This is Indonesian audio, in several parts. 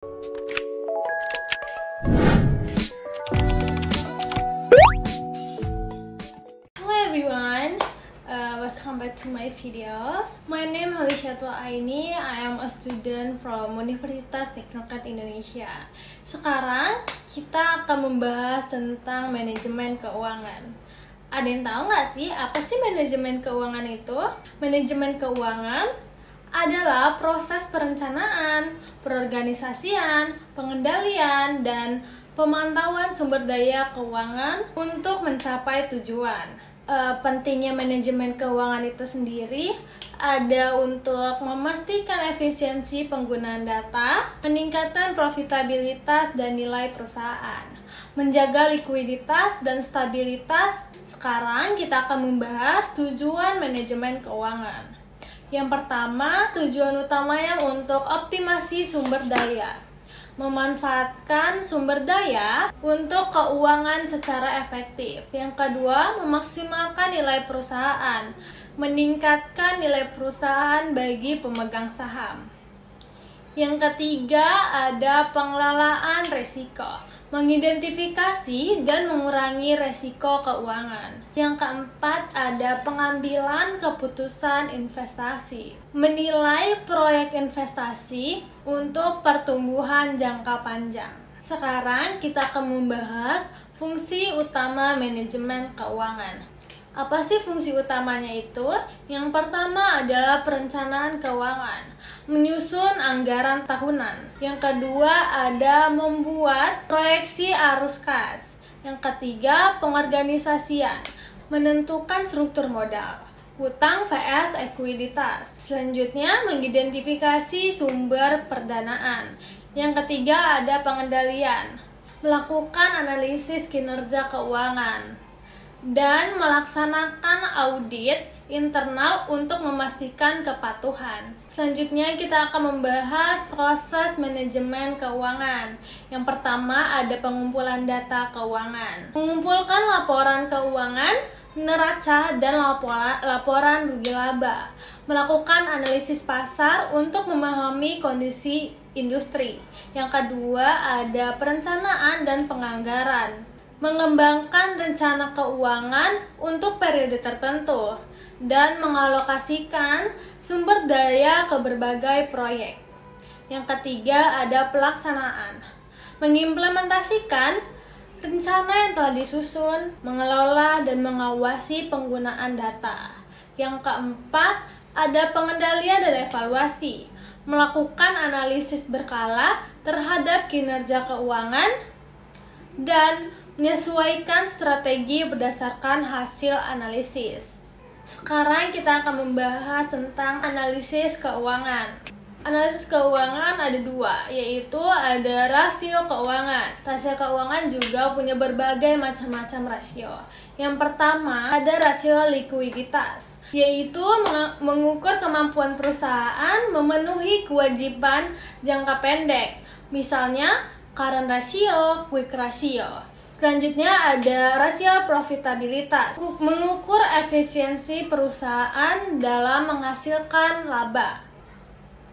Hello everyone, welcome back to my videos. My name is Halisyatul Aini. I am a student from Universitas Teknokrat Indonesia. Sekarang kita akan membahas tentang manajemen keuangan. Ada yang tahu nggak sih apa sih manajemen keuangan itu? Manajemen keuangan adalah proses perencanaan, perorganisasian, pengendalian, dan pemantauan sumber daya keuangan untuk mencapai tujuan. Pentingnya manajemen keuangan itu sendiri ada untuk memastikan efisiensi penggunaan data, peningkatan profitabilitas dan nilai perusahaan, menjaga likuiditas dan stabilitas. Sekarang kita akan membahas tujuan manajemen keuangan. Yang pertama, tujuan utamanya untuk optimasi sumber daya. Memanfaatkan sumber daya untuk keuangan secara efektif. Yang kedua, memaksimalkan nilai perusahaan, meningkatkan nilai perusahaan bagi pemegang saham. Yang ketiga, ada pengelolaan risiko, mengidentifikasi dan mengurangi risiko keuangan. Yang keempat, ada pengambilan keputusan investasi, menilai proyek investasi untuk pertumbuhan jangka panjang. Sekarang kita akan membahas fungsi utama manajemen keuangan. Apa sih fungsi utamanya itu? Yang pertama adalah perencanaan keuangan, menyusun anggaran tahunan. Yang kedua ada membuat proyeksi arus kas. Yang ketiga pengorganisasian, menentukan struktur modal, hutang vs ekuiditas. Selanjutnya mengidentifikasi sumber perdanaan. Yang ketiga ada pengendalian, melakukan analisis kinerja keuangan dan melaksanakan audit internal untuk memastikan kepatuhan. Selanjutnya kita akan membahas proses manajemen keuangan. Yang pertama ada pengumpulan data keuangan, mengumpulkan laporan keuangan, neraca, dan laporan rugi laba, melakukan analisis pasar untuk memahami kondisi industri. Yang kedua ada perencanaan dan penganggaran, mengembangkan rencana keuangan untuk periode tertentu, dan mengalokasikan sumber daya ke berbagai proyek. Yang ketiga ada pelaksanaan, mengimplementasikan rencana yang telah disusun, mengelola dan mengawasi penggunaan data. Yang keempat ada pengendalian dan evaluasi, melakukan analisis berkala terhadap kinerja keuangan dan menyesuaikan strategi berdasarkan hasil analisis. Sekarang kita akan membahas tentang analisis keuangan. Analisis keuangan ada dua, yaitu ada rasio keuangan. Rasio keuangan juga punya berbagai macam-macam rasio. Yang pertama ada rasio likuiditas, yaitu mengukur kemampuan perusahaan memenuhi kewajiban jangka pendek. Misalnya current ratio, quick ratio. Selanjutnya ada rasio profitabilitas, mengukur efisiensi perusahaan dalam menghasilkan laba.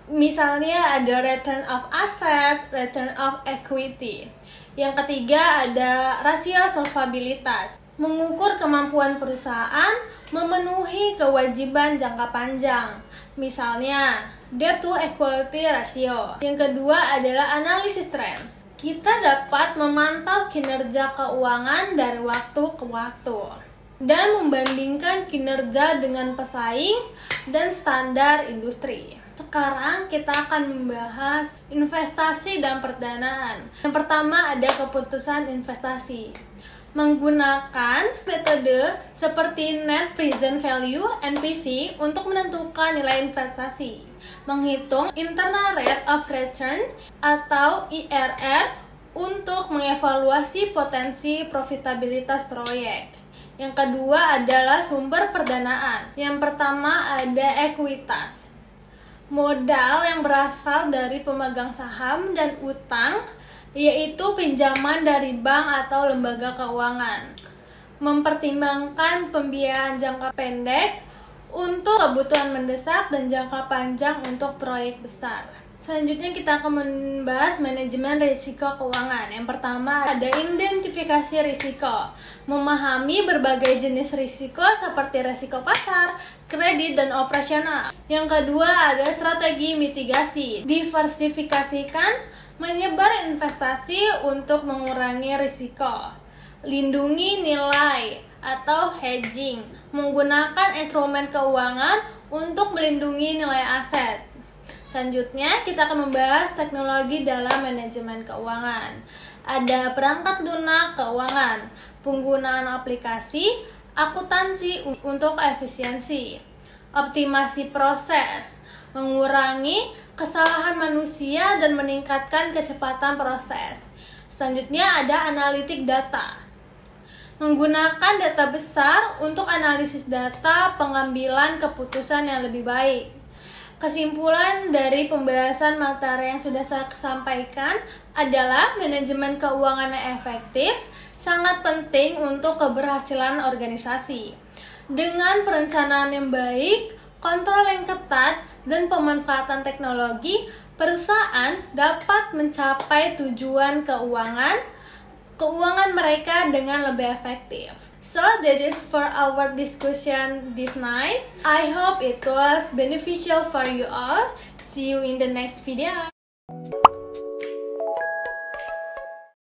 Misalnya ada return of assets, return of equity. Yang ketiga ada rasio solvabilitas, mengukur kemampuan perusahaan memenuhi kewajiban jangka panjang. Misalnya debt to equity ratio. Yang kedua adalah analisis tren. Kita dapat memantau kinerja keuangan dari waktu ke waktu dan membandingkan kinerja dengan pesaing dan standar industri. Sekarang kita akan membahas investasi dan perdanaan. Yang pertama ada keputusan investasi, menggunakan metode seperti net present value (NPV) untuk menentukan nilai investasi, menghitung internal rate of return atau IRR untuk mengevaluasi potensi profitabilitas proyek. Yang kedua adalah sumber perdanaan. Yang pertama ada ekuitas, modal yang berasal dari pemegang saham dan utang, yaitu pinjaman dari bank atau lembaga keuangan. Mempertimbangkan pembiayaan jangka pendek untuk kebutuhan mendesak dan jangka panjang untuk proyek besar. Selanjutnya kita akan membahas manajemen risiko keuangan. Yang pertama ada identifikasi risiko. Memahami berbagai jenis risiko seperti risiko pasar, kredit, dan operasional. Yang kedua ada strategi mitigasi. Diversifikasikan, menyebar investasi untuk mengurangi risiko. Lindungi nilai atau hedging. Menggunakan instrumen keuangan untuk melindungi nilai aset. Selanjutnya, kita akan membahas teknologi dalam manajemen keuangan. Ada perangkat lunak keuangan, penggunaan aplikasi, akuntansi untuk efisiensi, optimasi proses, mengurangi kesalahan manusia dan meningkatkan kecepatan proses. Selanjutnya, ada analitik data. Menggunakan data besar untuk analisis data, pengambilan keputusan yang lebih baik. Kesimpulan dari pembahasan materi yang sudah saya sampaikan adalah manajemen keuangan yang efektif sangat penting untuk keberhasilan organisasi. Dengan perencanaan yang baik, kontrol yang ketat, dan pemanfaatan teknologi, perusahaan dapat mencapai tujuan keuangan mereka dengan lebih efektif. So that is for our discussion this night. I hope it was beneficial for you all. See you in the next video.